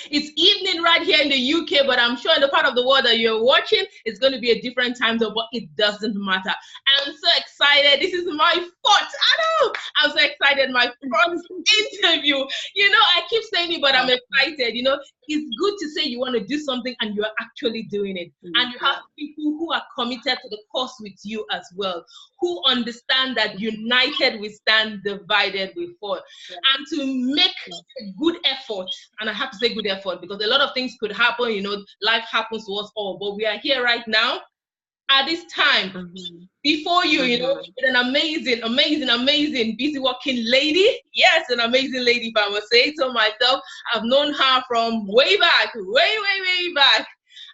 It's evening right here in the UK, but I'm sure in the part of the world that you're watching, it's going to be a different time zone, but it doesn't matter. I'm so excited. This is my fourth. I know. I'm so excited. My first interview. I keep saying it, but I'm excited. It's good to say you want to do something and you're actually doing it. And you have people who are committed to the cause with you as well, who understand that united we stand, divided we fall. And to make a good effort, and I have to say good effort because a lot of things could happen, life happens to us all, but we are here right now at this time before you, with an amazing, busy working lady. Yes, an amazing lady, if I must say so myself. I've known her from way back, way back.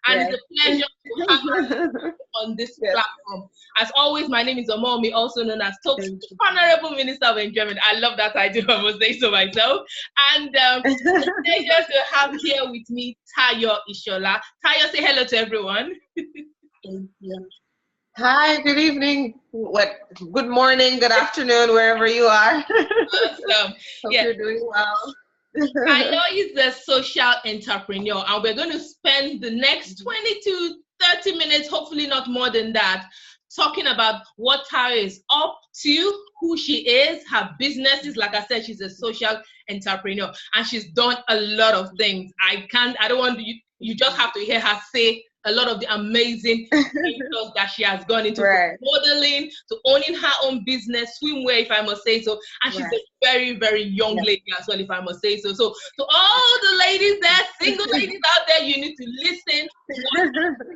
And it's a pleasure to have her on this platform. As always, my name is Omomi, also known as Stokes, Honorable Minister of Enjoyment. I love that title, I must say so myself. And it's a pleasure to have here with me Tayo Ishola. Tayo, say hello to everyone. Hi, good evening, good morning, good afternoon, wherever you are. Awesome. Hope you're doing well. Tayo is a social entrepreneur, and we're going to spend the next 20 to 30 minutes, hopefully not more than that, talking about what Tayo is up to, who she is, her businesses. Like I said, she's a social entrepreneur, and she's done a lot of things. I don't want you just have to hear her say a lot of the amazing things that she has gone into, from modeling to owning her own business, swimwear, if I must say so. And she's a very, very young lady as well, if I must say so. So to all the ladies there, single ladies out there, you need to listen.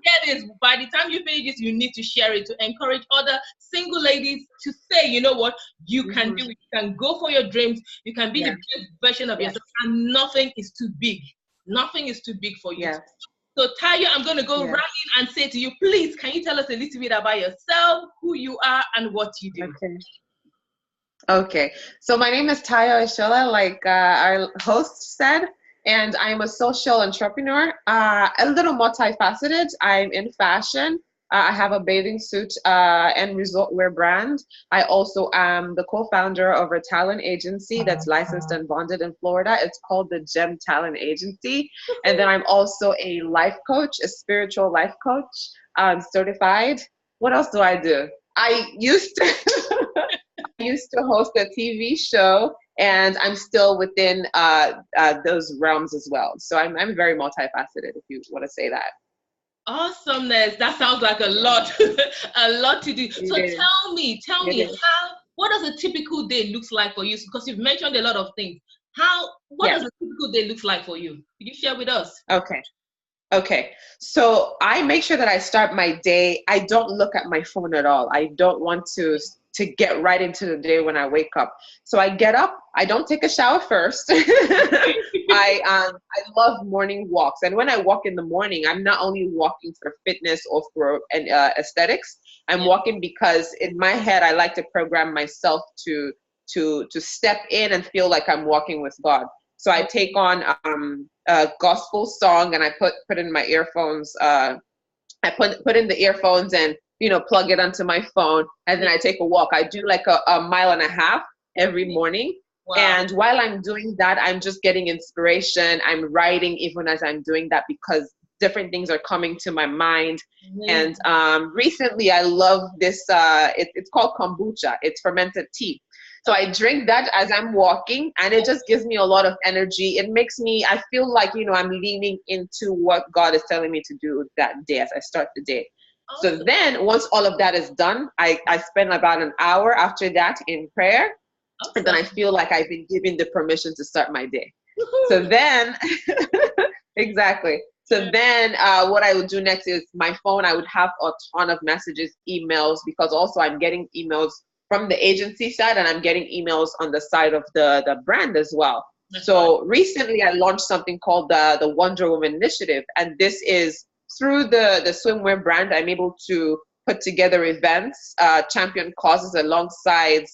Get this. By the time you finish this, you need to share it to encourage other single ladies to say, you know what, you can do it. You can go for your dreams. You can be the best version of yourself, and nothing is too big. Nothing is too big for you. So Tayo, I'm going to go right in and say to you, please, can you tell us a little bit about yourself, who you are, and what you do? Okay. So my name is Tayo Ishola, like our host said, and I'm a social entrepreneur, a little multifaceted. I'm in fashion. I have a bathing suit and resort wear brand. I also am the co-founder of a talent agency that's licensed and bonded in Florida. It's called the Gem Talent Agency. And then I'm also a life coach, a spiritual life coach, certified. What else do I do? I used to host a TV show, and I'm still within those realms as well. So I'm very multifaceted, if you want to say that. Awesomeness. That sounds like a lot, a lot to do. So tell me, what does a typical day looks like for you? Because you've mentioned a lot of things. What does a typical day looks like for you? Could you share with us? Okay. So I make sure that I start my day. I don't look at my phone at all. I don't want to get right into the day when I wake up. So I get up. I don't take a shower first. I love morning walks. And when I walk in the morning, I'm not only walking for fitness or for aesthetics. I'm walking because in my head, I like to program myself to step in and feel like I'm walking with God. So I take on a gospel song and I put in my earphones. I put in the earphones and plug it onto my phone, and then I take a walk. I do like a mile and a half every morning. Wow. And while I'm doing that, I'm just getting inspiration. I'm writing even as I'm doing that because different things are coming to my mind. And recently I love this, it's called kombucha. It's fermented tea. So I drink that as I'm walking, and it just gives me a lot of energy. It makes me, I feel like, I'm leaning into what God is telling me to do that day as I start the day. So then once all of that is done, I spend about an hour after that in prayer. And then I feel like I've been given the permission to start my day. So then, exactly. So then what I would do next is my phone, I would have a ton of messages, emails, because also I'm getting emails from the agency side and I'm getting emails on the side of the brand as well. So recently I launched something called the Wonder Woman Initiative. And this is through the swimwear brand. I'm able to put together events, champion causes alongside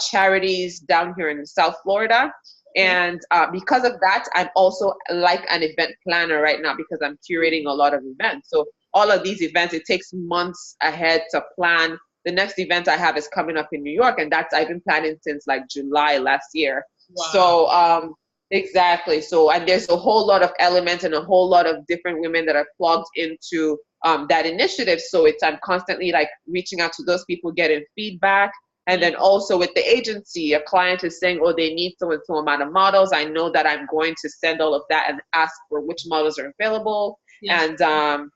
charities down here in South Florida. And because of that, I'm also like an event planner right now because I'm curating a lot of events. So all of these events, it takes months ahead to plan. The next event I have is coming up in New York, and I've been planning since like July last year. Wow. So Exactly. So, and there's a whole lot of elements and a whole lot of different women that are plugged into that initiative. So I'm constantly like reaching out to those people, getting feedback. And then also with the agency, a client is saying, oh, they need so and so amount of models. I know that I'm going to send all of that and ask for which models are available. Yeah. And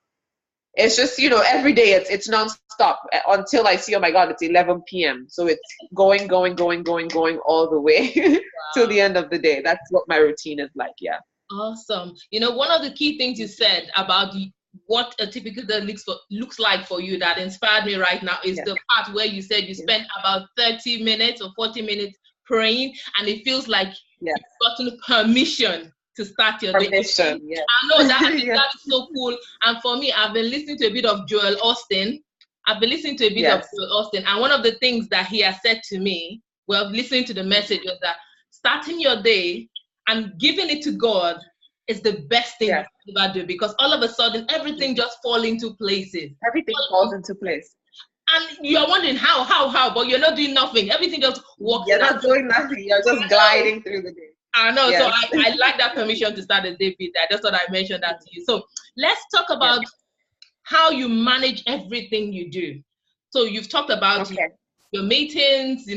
it's just, every day it's nonstop until I see, oh my God, it's 11 p.m. So it's going all the way till the end of the day. That's what my routine is like. Yeah. Awesome. One of the key things you said about what a typical day looks like for you that inspired me right now is the part where you said you spent about 30 minutes or 40 minutes praying, and it feels like you've gotten permission to start your day. Permission, yeah. I know that. I think that is so cool. And for me, I've been listening to a bit of Joel Austin. And one of the things that he has said to me, well, listening to the message, was that starting your day and giving it to God is the best thing you can ever do, because all of a sudden everything just falls into places. Everything falls into place. And you're wondering how, but you're not doing nothing. Everything just works. You're not doing nothing. You're just gliding through the day. I know. Yes. So I like that permission to start the day with that. That's what I mentioned that to you. So let's talk about how you manage everything you do. So you've talked about your meetings,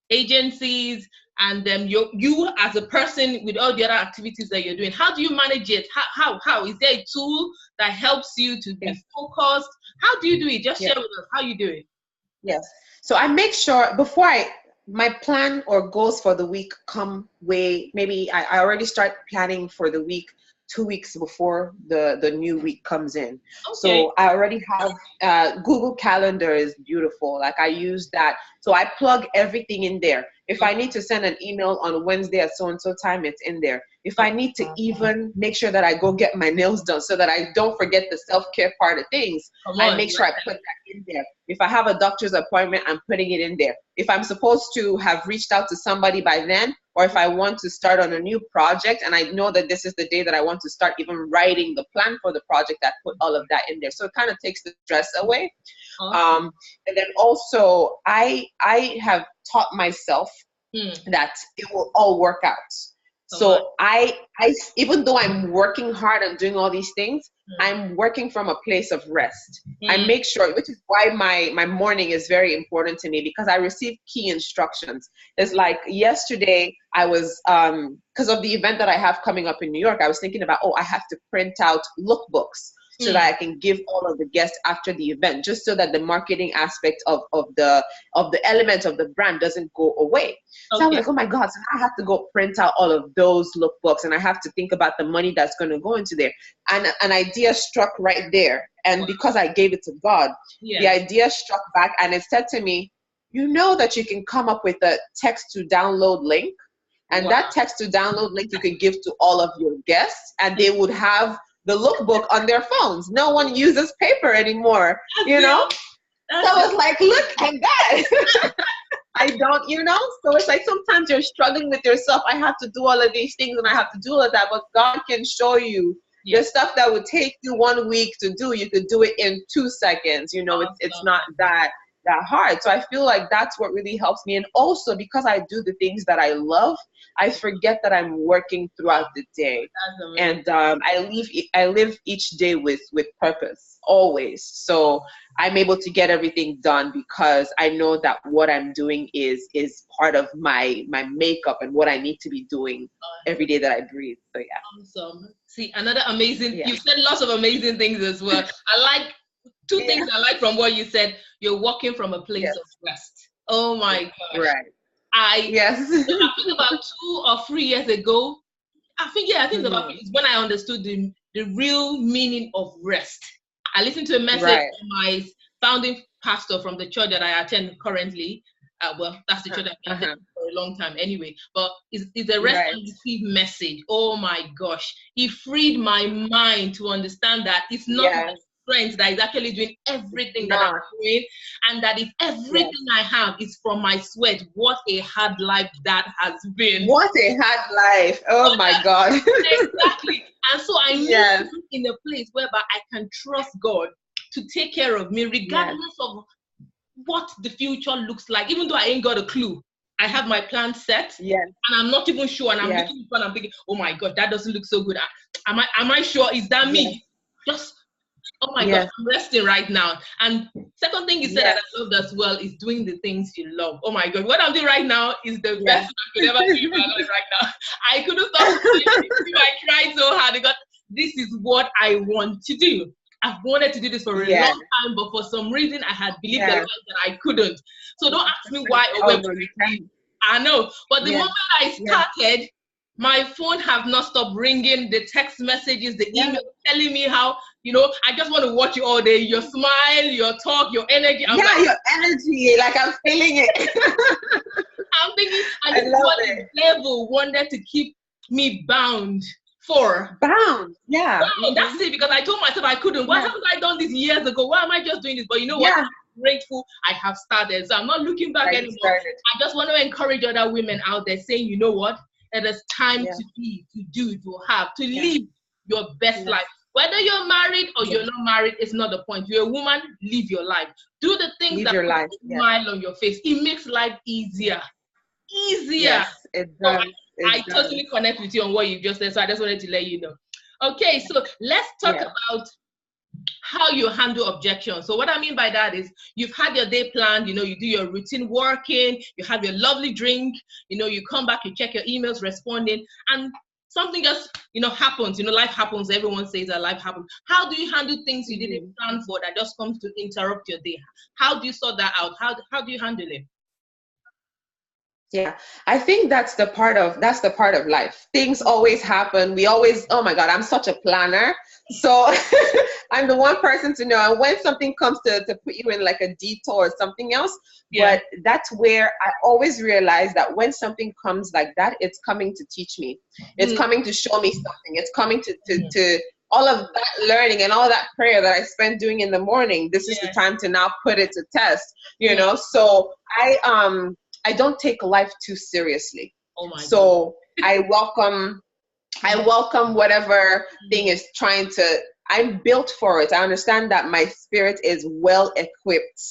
agencies, and then you as a person with all the other activities that you're doing. How do you manage it? How is there a tool that helps you to be focused? How do you do it? Just share with us how you do it. Yes. So I make sure my plan or goals for the week come maybe I already start planning for the week 2 weeks before the new week comes in. Okay. So I already have Google Calendar is beautiful. Like I use that. So I plug everything in there. If I need to send an email on Wednesday at so-and-so time, it's in there. If I need to even make sure that I go get my nails done so that I don't forget the self-care part of things, I make sure I put that in there. If I have a doctor's appointment, I'm putting it in there. If I'm supposed to have reached out to somebody by then, or if I want to start on a new project and I know that this is the day that I want to start even writing the plan for the project, I put all of that in there. So it kind of takes the stress away. Awesome. And then also I have taught myself that it will all work out. So I even though I'm working hard and doing all these things, I'm working from a place of rest. I make sure, which is why my morning is very important to me, because I receive key instructions. It's like yesterday I was, because of the event that I have coming up in New York, I was thinking about, I have to print out lookbooks so that I can give all of the guests after the event, just so that the marketing aspect of the element of the brand doesn't go away. So I'm like, oh my God, so I have to go print out all of those lookbooks, and I have to think about the money that's going to go into there. And an idea struck right there. And because I gave it to God, the idea struck back, and it said to me, you know that you can come up with a text to download link, and that text to download link you can give to all of your guests, and they would have the lookbook on their phones. No one uses paper anymore, So I was like, look at that. I don't, so it's like sometimes you're struggling with yourself. I have to do all of these things and I have to do all of that, but God can show you the stuff that would take you 1 week to do. You could do it in 2 seconds. It's not that hard. So I feel like that's what really helps me. And also because I do the things that I love, I forget that I'm working throughout the day. And I live each day with purpose, always. So I'm able to get everything done because I know that what I'm doing is part of my makeup and what I need to be doing every day that I breathe. So Awesome. See, another amazing, you've said lots of amazing things as well. I like two things I like from what you said. You're working from a place of rest. Oh my gosh. Right. I think about 2 or 3 years ago, I think it's when I understood the real meaning of rest. I listened to a message from my founding pastor from the church that I attend currently. That's the church I've been attending for a long time anyway. But it's a rest and receive message. Oh my gosh. It freed my mind to understand that it's not my strength that is actually doing everything that I'm doing, and that if everything I have is from my sweat, what a hard life that has been. What a hard life. Oh my God. Exactly. And so I live in a place whereby I can trust God to take care of me regardless of what the future looks like. Even though I ain't got a clue, I have my plan set, Yes. and I'm not even sure, and I'm Yes. looking in front, I'm thinking, oh my God, that doesn't look so good. Am I sure? Is that Yes. me? Just, oh my gosh, Yes. I'm resting right now. And second thing you said Yes. that I loved as well is doing the things you love. Oh my God, what I'm doing right now is the Yes. best thing I could ever do in my life right now. I couldn't stop smiling. I tried so hard because this is what I want to do. I've wanted to do this for a Yes. long time, but for some reason I had believed the Yes. lie that I couldn't. So don't ask me why or Oh when. no, you can. I know, but the Yes. moment I Yes. started, my phone have not stopped ringing. The text messages, the Yes. email telling me how, I just want to watch you all day. Your smile, your talk, your energy. I'm Yeah, like, your energy, like I'm feeling it. I'm thinking, and I this is love what it. the devil wanted to keep me bound for. Bound. Yeah. Wow, that's it, because I told myself I couldn't. Why Yeah. haven't I done this years ago? Why am I just doing this? But you know what? Yeah. I'm grateful I have started. So I'm not looking back That you anymore. started. I just want to encourage other women out there saying, you know what? It is time Yeah. to be, to do, to have, to Yeah. live your best Yeah. life. Whether you're married or Yeah. you're not married, it's not the point. You're a woman, live your life. Do the things Live that your put life. a Yeah. smile on your face. It makes life easier. Easier. Yes, it So does. I It does. totally connect with you on what you just said. So I just wanted to let you know. Okay, so let's talk Yeah. about how you handle objections. So what I mean by that is you've had your day planned, you do your routine working, you have your lovely drink, you come back, you check your emails, responding, and something just, happens. Life happens. Everyone says that life happens. How do you handle things you didn't plan for that just comes to interrupt your day? How do you sort that out? How do you handle it? Yeah, I think that's the part of life. Things always happen. We always, oh my God, I'm such a planner. So I'm the one person to know. And when something comes to put you in like a detour or something else, Yeah. but that's where I always realize that when something comes like that, it's coming to teach me. It's coming to show me something. It's coming to all of that learning and all that prayer that I spent doing in the morning. This is the time to now put it to test, So I don't take life too seriously. Oh my so I welcome whatever thing is trying to. I'm built for it. I understand that my spirit is well equipped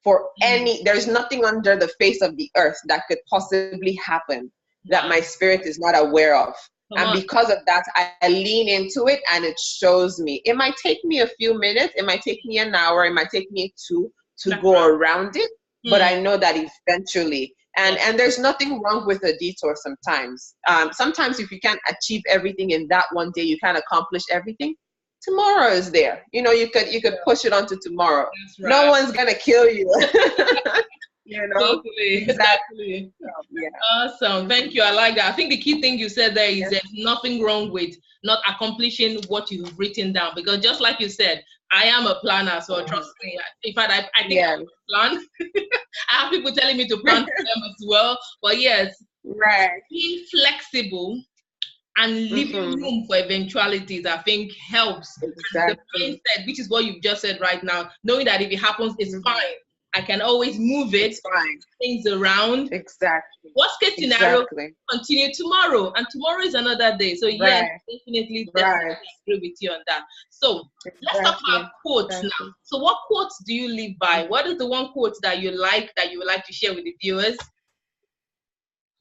for there's nothing under the face of the earth that could possibly happen that my spirit is not aware of. And because of that, I lean into it, and it shows me. It might take me a few minutes. It might take me an hour. It might take me two to go around it. But I know that eventually, and there's nothing wrong with a detour sometimes. Sometimes if you can't achieve everything in that one day, you can't accomplish everything. Tomorrow is there. You could push it onto tomorrow. Right. No one's gonna kill you. Totally. Exactly. Yeah. Awesome. Thank you. I like that. I think the key thing you said there is there's nothing wrong with not accomplishing what you've written down, because just like you said, I am a planner, so trust me. In fact, I think I plan. I have people telling me to plan for them as well. But yes, being flexible and leaving room for eventualities, I think helps. Exactly. The mindset, which is what you've just said right now, knowing that if it happens, it's fine. I can always move it, things around. Exactly. Worst case scenario, continue tomorrow, and tomorrow is another day. So yes, definitely agree with you on that. So let's talk about quotes now. So what quotes do you live by? What is the one quote that you would like to share with the viewers?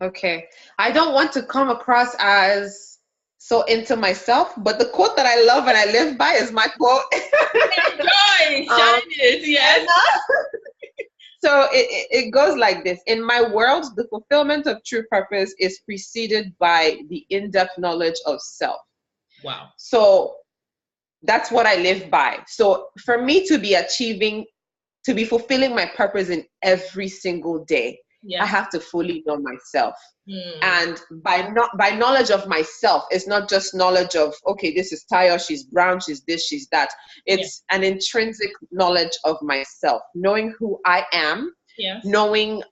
Okay, I don't want to come across as so into myself, but the quote that I love and I live by is my quote. Enjoy, shine it, yes. So it goes like this. In my world, the fulfillment of true purpose is preceded by the in-depth knowledge of self. Wow. So that's what I live by. So for me to be fulfilling my purpose in every single day, I have to fully know myself. And by knowledge of myself, it's not just knowledge of, okay, this is Tayo, she's brown, she's this, she's that. It's an intrinsic knowledge of myself, knowing who I am, knowing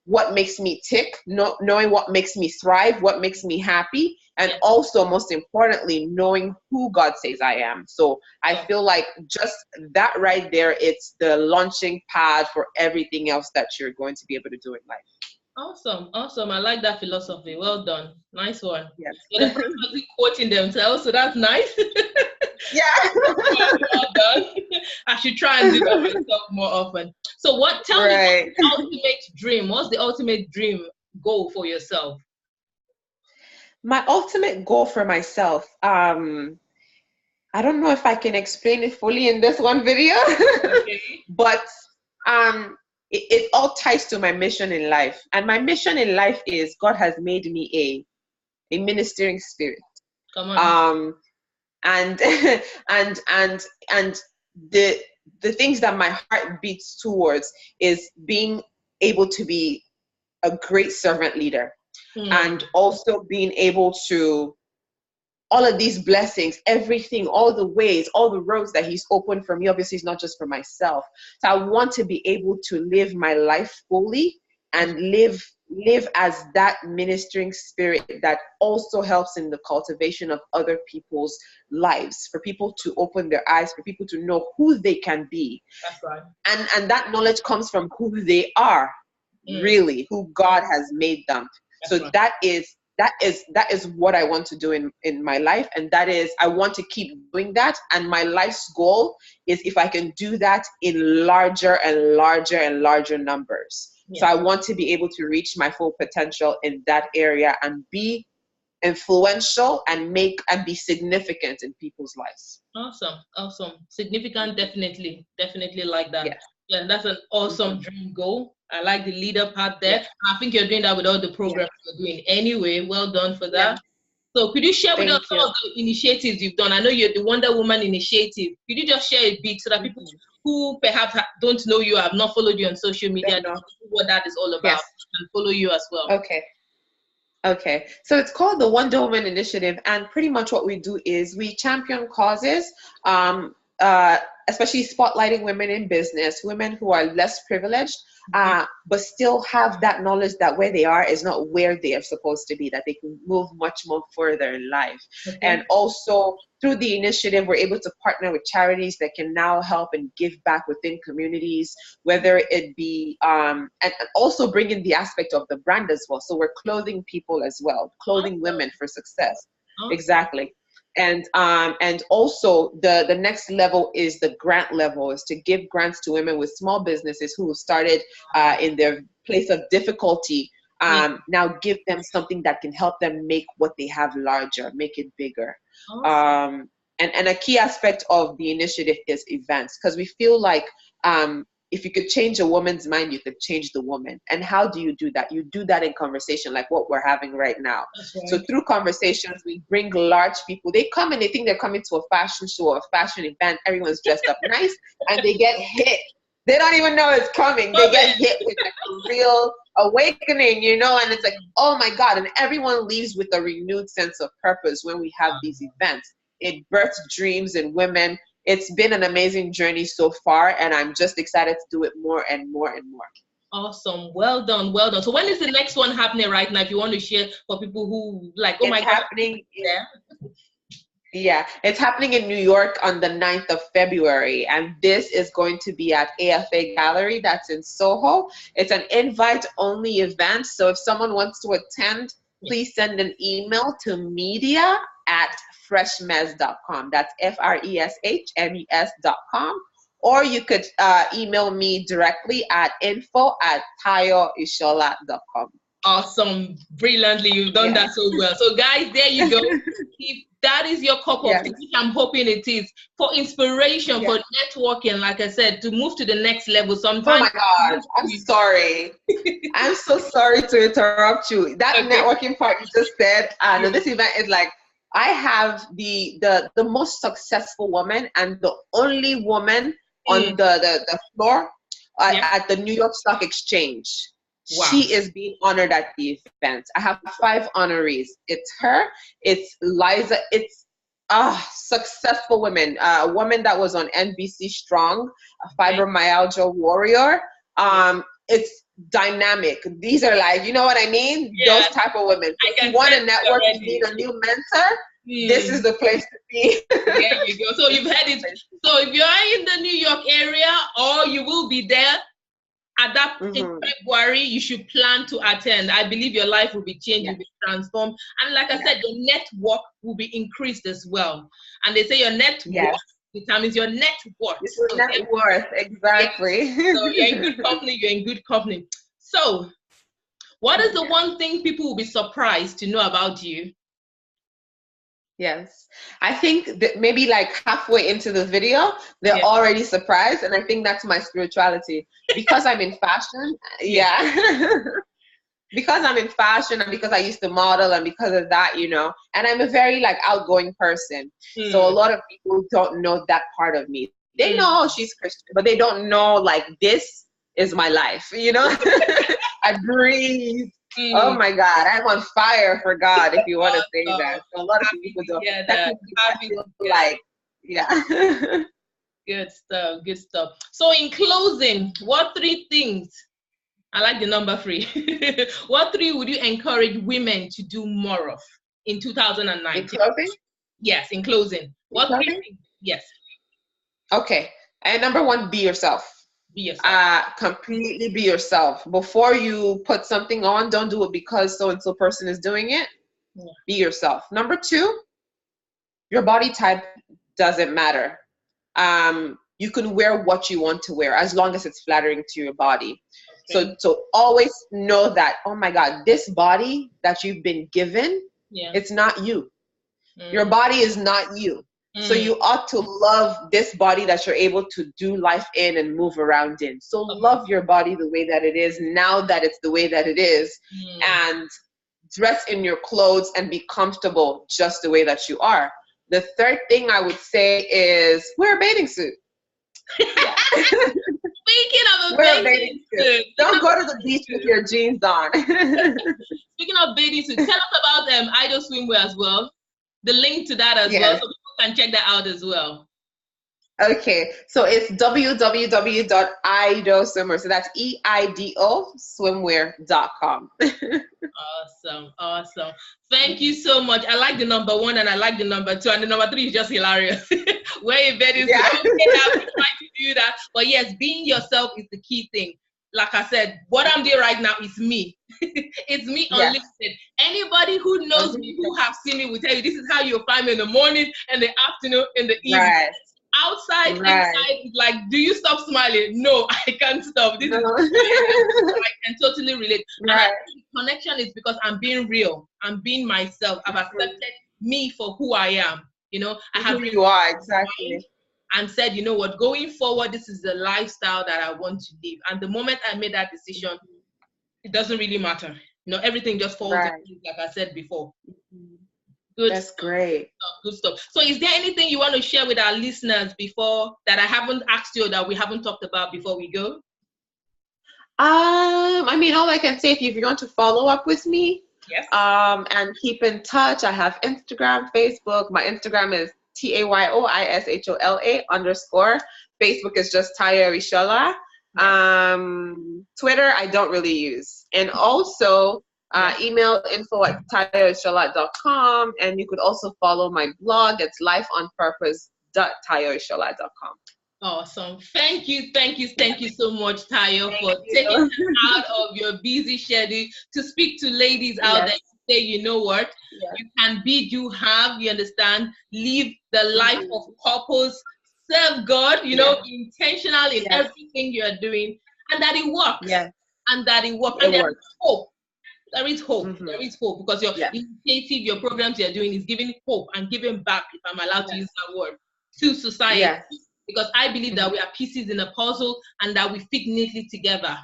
what makes me tick, knowing what makes me thrive, what makes me happy, and also, most importantly, knowing who God says I am. So I feel like just that right there, it's the launching pad for everything else that you're going to be able to do in life. Awesome. I like that philosophy. Well done. Nice one. Yes. So they're constantly quoting themselves, so that's nice. Yeah. Well done. I should try and do that myself more often. So tell me, what's the ultimate dream? What's the ultimate dream goal for yourself? My ultimate goal for myself, I don't know if I can explain it fully in this one video, Okay. but it all ties to my mission in life. And my mission in life is God has made me a ministering spirit. Come on. And and the things that my heart beats towards is being able to be a great servant leader, and also being able to all of these blessings, everything, all the ways, all the roads that he's opened for me. Obviously, it's not just for myself. So I want to be able to live my life fully and live as that ministering spirit that also helps in the cultivation of other people's lives, for people to open their eyes, for people to know who they can be. That's right. And that knowledge comes from who they are, really, who God has made them. That's so right. that is what I want to do in my life, and that is, I want to keep doing that. And my life's goal is if I can do that in larger and larger and larger numbers. So I want to be able to reach my full potential in that area and be influential and be significant in people's lives. Awesome. Significant, definitely like that. Yes. Yeah, that's an awesome dream goal. I like the leader part there. Yes. I think you're doing that with all the programs you're doing anyway. Well done for that. So could you share with us some of the initiatives you've done? I know you're the Wonder Woman Initiative. Could you just share a bit so that people who perhaps don't know you, have not followed you on social media, know what that is all about, and follow you as well? Okay. So it's called the Wonder Woman Initiative, and pretty much what we do is we champion causes, especially spotlighting women in business, women who are less privileged, but still have that knowledge that where they are is not where they are supposed to be, that they can move much more further in life. And also through the initiative, we're able to partner with charities that can now help and give back within communities, whether it be, and also bring in the aspect of the brand as well. So we're clothing people as well, clothing women for success. Exactly. And also the next level is the grant level, is to give grants to women with small businesses who started in their place of difficulty. Now give them something that can help them make what they have larger, make it bigger. And a key aspect of the initiative is events, because we feel like if you could change a woman's mind, you could change the woman. And how do you do that? You do that in conversation, like what we're having right now. Right. So through conversations, we bring large people. They come and they think they're coming to a fashion show or a fashion event. Everyone's dressed up nice, and they get hit. They don't even know it's coming. They get hit with like a real awakening, and it's like, oh my God. And everyone leaves with a renewed sense of purpose when we have these events. It births dreams in women. It's been an amazing journey so far, and I'm just excited to do it more and more and more. Awesome. Well done. So when is the next one happening right now, if you want to share for people who like, oh, it's happening it's happening in New York on the 9th of February, and this is going to be at AFA Gallery, that's in Soho. It's an invite-only event, so if someone wants to attend, please send an email to media@freshmess.com. That's FRESHMES.com. Or you could email me directly at info@tayoishola.com. Awesome. Brilliantly. You've done that so well. So guys, there you go. If that is your cup of tea, which I'm hoping it is, for inspiration, for networking, like I said, to move to the next level. Sometimes. Oh my God, I'm sorry. I'm so sorry to interrupt you. That networking part you just said, this event is like, I have the most successful woman and the only woman on the floor at the New York Stock Exchange. Wow. She is being honored at the event. I have 5 honorees. It's her, it's Liza, it's successful women. A woman that was on NBC Strong, a fibromyalgia warrior. It's dynamic. These are like, you know what I mean? Those type of women. If you want a network, you need a new mentor, this is the place to be. There you go. So you've heard it. So if you are in the New York area, or you will be there at that in February, you should plan to attend. I believe your life will be changed, will be transformed. And like I said, your network will be increased as well. And they say your net worth determines your net worth. It's your net worth, exactly. So you're in good company, So What is the one thing people will be surprised to know about you? Yes. I think that maybe like halfway into the video, they're already surprised. And I think that's my spirituality. Because I'm in fashion. Yeah. Because I'm in fashion and because I used to model and because of that, you know, and I'm a very like outgoing person. So a lot of people don't know that part of me. They know she's Christian, but they don't know like this is my life, you know? I breathe. Oh my God, I'm on fire for God, if you want to say that. So a lot of people don't. That like, yeah. Good stuff, good stuff. So in closing, what 3 things, I like the number 3, what 3 would you encourage women to do more of in 2019? In closing? Yes, in closing. What 3 things? Yes. Okay. And number 1, be yourself. Be yourself. Completely be yourself. Before you put something on, don't do it because so-and-so person is doing it. Be yourself. Number 2, your body type doesn't matter. You can wear what you want to wear as long as it's flattering to your body. Okay. So always know that, oh my God, this body that you've been given, it's not you. Your body is not you. So you ought to love this body that you're able to do life in and move around in. So love your body the way that it is now that it's the way that it is, and dress in your clothes and be comfortable just the way that you are. The third thing I would say is wear a bathing suit. Speaking of a bathing suit, don't go to the beach with your jeans on. Speaking of bathing suit, tell us about Idol swimwear as well. The link to that as well, so people can check that out as well. Okay, so it's www.idoswimwear. So that's EIDO swimwear.com. Awesome. Thank you so much. I like the number 1 and I like the number 2, and the number 3 is just hilarious. Wear a bathing suit. Okay, I'm trying to do that. But yes, being yourself is the key thing. Like I said, what I'm doing right now is me. It's me unlimited. Anybody who knows me, who have seen me, will tell you this is how you'll find me in the morning, in the afternoon, in the evening. Right. Outside, inside, like, do you stop smiling? No, I can't stop. This is I can totally relate. And I think the connection is because I'm being real. I'm being myself. I've accepted me for who I am. You know, I have who you are, exactly. And said, you know what, going forward, this is the lifestyle that I want to live. And the moment I made that decision, it doesn't really matter. You know, everything just falls into place, like I said before. Good. That's great. Good stuff. So is there anything you want to share with our listeners before that I haven't asked you or that we haven't talked about before we go? I mean, all I can say, if you want to follow up with me, yes, and keep in touch, I have Instagram, Facebook. My Instagram is TAYOISHOLA _. Facebook is just Tayo Ishola. Twitter, I don't really use. And also, email info@tayoishola.com. And you could also follow my blog. It's lifeonpurpose.tayoishola.com. Awesome. Thank you so much, Tayo, for taking time out of your busy schedule to speak to ladies out there. Say, you know what, you can be, you have, you understand, live the life of purpose, serve God, you know, intentional in everything you're doing, and that it works. And that it works. And there is hope. There is hope. There is hope, because your initiative, your programs you're doing is giving hope and giving back, if I'm allowed to use that word, to society. Because I believe that we are pieces in a puzzle and that we fit neatly together.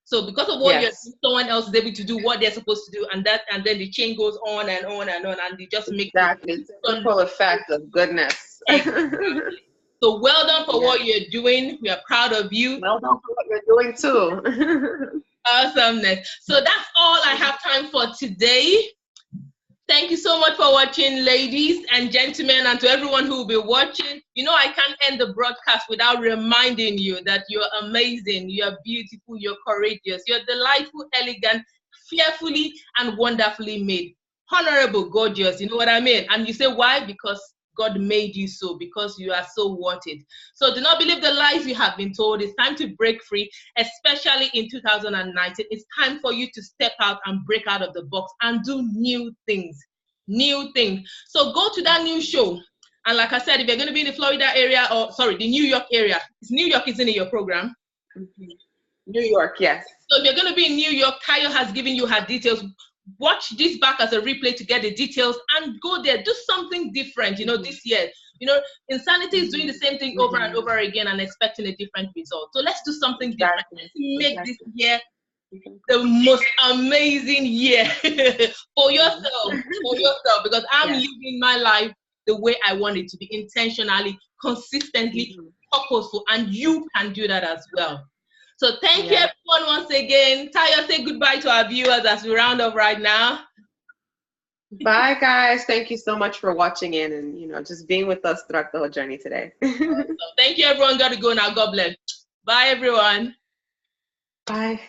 So because of what you're doing, someone else is able to do what they're supposed to do, and then the chain goes on and on and on, and they just make it's a ripple effect of goodness. Exactly. So well done for what you're doing. We are proud of you. Well done for what you're doing too. Awesomeness. So that's all I have time for today. Thank you so much for watching, ladies and gentlemen, and to everyone who will be watching. You know, I can't end the broadcast without reminding you that you're amazing, you're beautiful, you're courageous, you're delightful, elegant, fearfully and wonderfully made, honorable, gorgeous, you know what I mean? And you say, why? Because God made you so, because you are so worth it. So do not believe the lies you have been told. It's time to break free, especially in 2019. It's time for you to step out and break out of the box and do new things. New things. So go to that new show. And like I said, if you're going to be in the Florida area, or sorry, the New York area, it's New York, isn't it, your program? New York, yes. So if you're going to be in New York, Tayo has given you her details. Watch this back as a replay to get the details and go there. Do something different, this year. Insanity is doing the same thing over and over again and expecting a different result. So let's do something different. Let's make this year the most amazing year for yourself, because I'm living my life the way I want it to be, intentionally, consistently, purposeful, and you can do that as well. So thank you everyone once again. Tayo, say goodbye to our viewers as we round up right now. Bye guys. Thank you so much for watching in and just being with us throughout the whole journey today. So thank you everyone. Got to go now. God bless. Bye everyone. Bye.